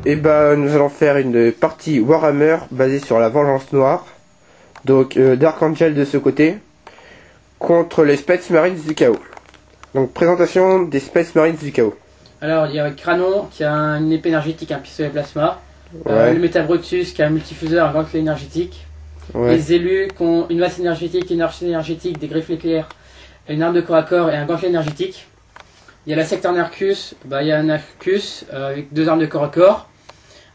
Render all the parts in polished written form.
et ben nous allons faire une partie Warhammer basée sur la vengeance noire. Donc Dark Angel de ce côté contre les Space Marines du chaos. Donc présentation des Space Marines du chaos. Alors il y a Kranon qui a une épée énergétique, un pistolet plasma. Ouais. Le Metabrutus qui a un multifuseur, un gantelet énergétique. Ouais. Les élus qui ont une masse énergétique, une arche énergétique, des griffes éclair, une arme de corps à corps et un gantelet énergétique. Il y a la secteur Narcus, il y a un Narcus avec 2 armes de corps à corps,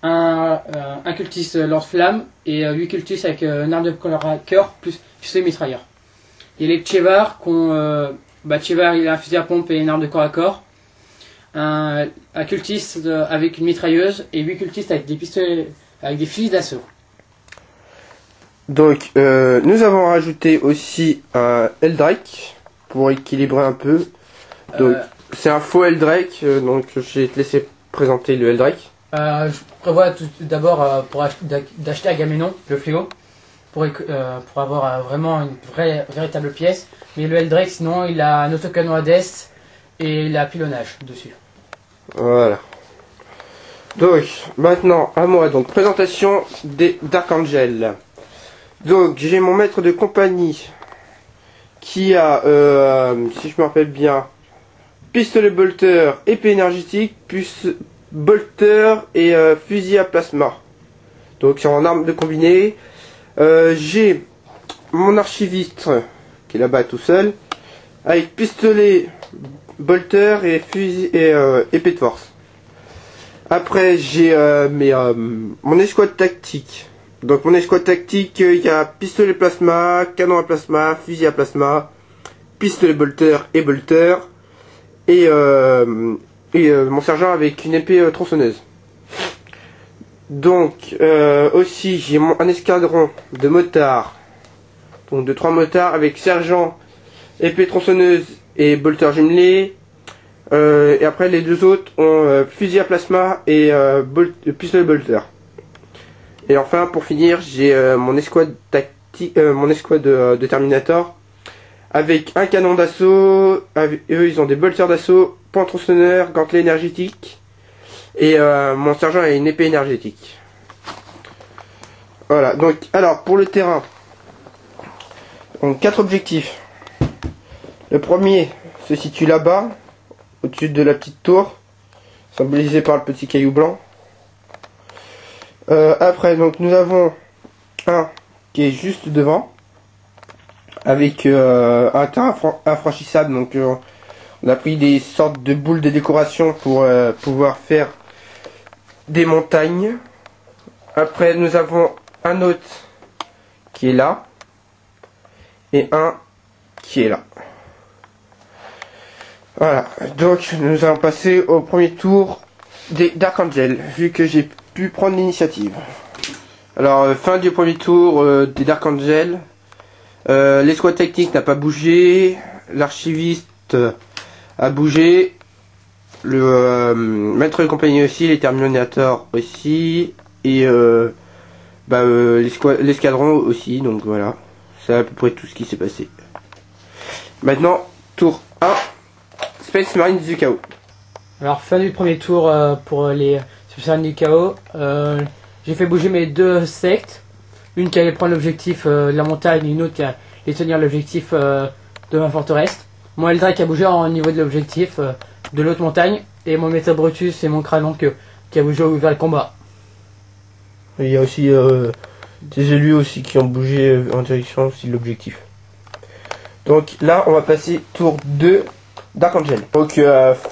un cultiste lance-flamme et 8 cultistes avec une arme de corps à corps plus pistolet mitrailleur. Il y a les Tchevar qui ont Tchevar il a un fusil à pompe et une arme de corps à corps, un cultiste avec une mitrailleuse et 8 cultistes avec des pistolets avec des fusils d'assaut. Donc nous avons rajouté aussi un Eldrake pour équilibrer un peu. Donc c'est un faux Eldrake, donc je vais te laisser présenter le Eldrake. Je prévois tout d'abord d'acheter Agamemnon, le fléau, pour avoir vraiment une véritable pièce. Mais le Eldrake, sinon, il a un autocanon à Dest et il a pilonnage dessus. Voilà. Donc maintenant à moi, donc présentation des Dark Angel. Donc j'ai mon maître de compagnie qui a, si je me rappelle bien, pistolet bolter, épée énergétique, plus bolter et fusil à plasma. Donc c'est en arme de combiné. J'ai mon archiviste qui est là-bas tout seul, avec pistolet, bolter et fusil et épée de force. Après j'ai mon escouade tactique. Donc mon escouade tactique, il y a pistolet plasma, canon à plasma, fusil à plasma, pistolet bolter et bolter, et mon sergent avec une épée tronçonneuse. Donc aussi j'ai un escadron de motards, donc de 3 motards avec sergent, épée tronçonneuse et bolter jumelé. Et après les 2 autres ont fusil à plasma et pistolet bolter. Et enfin, pour finir, j'ai mon escouade tactique, de Terminator, avec un canon d'assaut. Eux, ils ont des bolters d'assaut, point tronçonneur, gantelet énergétique, et mon sergent a une épée énergétique. Voilà. Donc, alors pour le terrain, donc 4 objectifs. Le premier se situe là-bas, au-dessus de la petite tour, symbolisée par le petit caillou blanc. Après, donc nous avons un qui est juste devant, avec un terrain infranchissable. Donc on a pris des sortes de boules de décoration pour pouvoir faire des montagnes. Après, nous avons un autre qui est là et un qui est là. Voilà, donc nous allons passer au premier tour des Dark Angel, vu que j'ai pu prendre l'initiative. Alors, fin du premier tour des Dark Angel. L'escouade tactique n'a pas bougé, l'archiviste a bougé, le maître de compagnie aussi, les Terminators aussi, et l'escadron aussi, donc voilà. C'est à peu près tout ce qui s'est passé. Maintenant, tour 1, Space Marines du chaos. Alors, fin du premier tour pour les Space Marines du chaos. J'ai fait bouger mes 2 sectes. Une qui allait prendre l'objectif de la montagne et une autre qui allait tenir l'objectif de ma forteresse. Mon Eldrake a bougé au niveau de l'objectif de l'autre montagne. Et mon Metabrutus et mon Kranon qui a bougé vers le combat. Et il y a aussi des élus aussi qui ont bougé en direction aussi de l'objectif. Donc là, on va passer tour 2 Dark Angel. Donc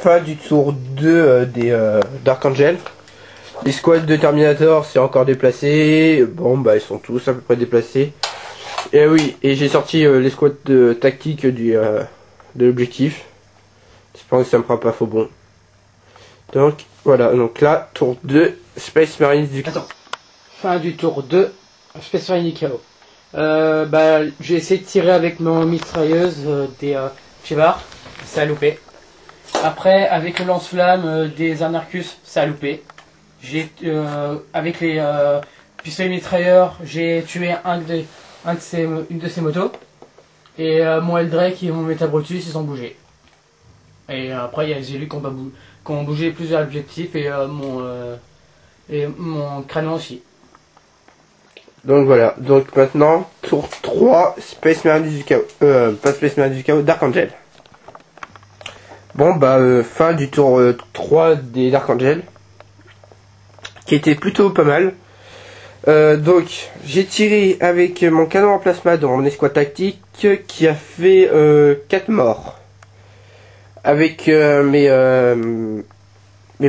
fin du tour 2 des Dark Angel. Les squads de Terminator c'est encore déplacé. Bon ils sont tous à peu près déplacés. Et oui, et j'ai sorti les squads de tactique de l'objectif. J'espère que ça me fera pas faux bon. Donc voilà, donc là, tour 2, Space Marines du chaos. Attends. Fin du tour 2, Space Marines du chaos. J'ai essayé de tirer avec mon mitrailleuse des Tchevar, ça a loupé. Après, avec le lance-flamme des Anarchus, ça a loupé. Avec les pistolets mitrailleurs, j'ai tué une de ces motos. Et mon Eldrake et mon Metabrutus, ils ont bougé. Et après, il y a les élus qui ont bougé plusieurs objectifs. Et Et mon Cranon aussi. Donc voilà, donc maintenant, tour 3, Space Marines du Chaos. Pas Space Marines du Chaos, Dark Angel. Bon bah, fin du tour 3 des Dark Angel. Qui était plutôt pas mal. Donc, j'ai tiré avec mon canon en plasma dans mon escouade tactique qui a fait 4 morts. Avec mes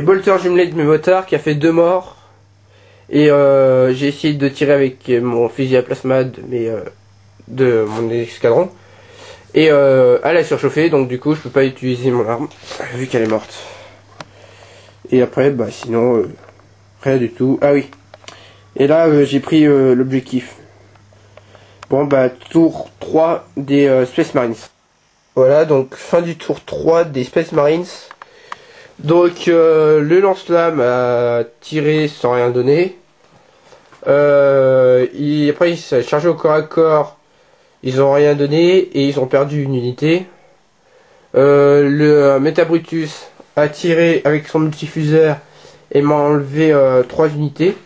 bolters jumelés de mes motards qui a fait 2 morts. Et j'ai essayé de tirer avec mon fusil à plasma de mon escadron. Et elle a surchauffé, donc du coup je peux pas utiliser mon arme, vu qu'elle est morte. Et après, bah sinon, rien du tout. Ah oui. Et là, j'ai pris l'objectif. Bon bah, tour 3 des Space Marines. Voilà, donc fin du tour 3 des Space Marines. Donc le lance-flamme a tiré sans rien donner. Après il s'est chargé au corps à corps. Ils ont rien donné et ils ont perdu une unité. Le Metabrutus a tiré avec son multifuseur et m'a enlevé 3 unités.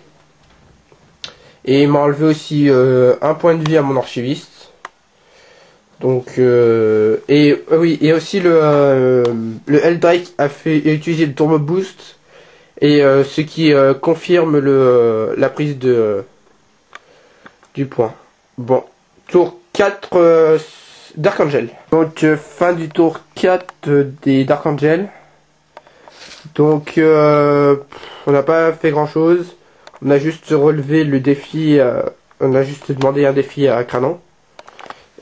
Et il m'a enlevé aussi un point de vie à mon archiviste. Donc oui, et aussi le Eldrake a utilisé le turbo boost et ce qui confirme la prise du point. Bon, tour 4 Dark Angel. Donc fin du tour 4 des Dark Angel. Donc on n'a pas fait grand chose. On a juste relevé le défi, on a juste demandé un défi à Cranon.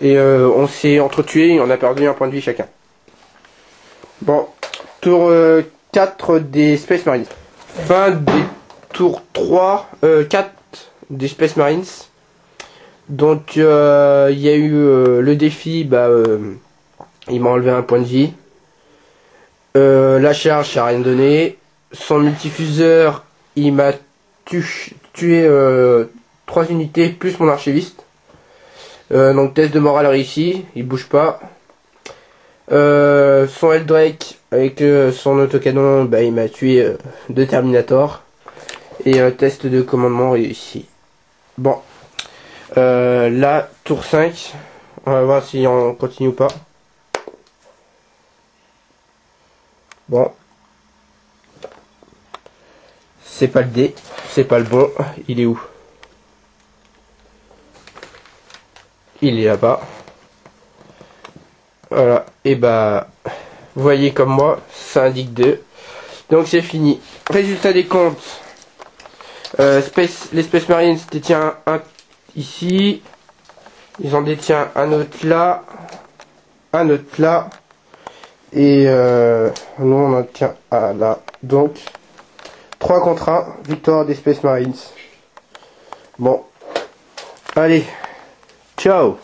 Et on s'est entretués et on a perdu un point de vie chacun. Bon, tour 4 des Space Marines. Fin des tours 4 des Space Marines. Donc il y a eu le défi, il m'a enlevé un point de vie. La charge, ça n'a rien donné. Son multifuseur, il m'a tué 3 unités plus mon archiviste. Donc test de morale réussi, il bouge pas. Son Eldrake avec son autocanon, il m'a tué 2 Terminator. Et test de commandement réussi. Bon, là tour 5, on va voir si on continue ou pas. Bon, c'est pas le dé, c'est pas le bon, il est où? Il est là-bas. Voilà, et vous voyez comme moi, ça indique 2. Donc c'est fini. Résultat des comptes. Les Space Marines détiennent un ici. Ils en détiennent un autre là. Un autre là. Et nous on en tient un là. Donc 3 contre 1, victoire des Space Marines. Bon. Allez. Ciao.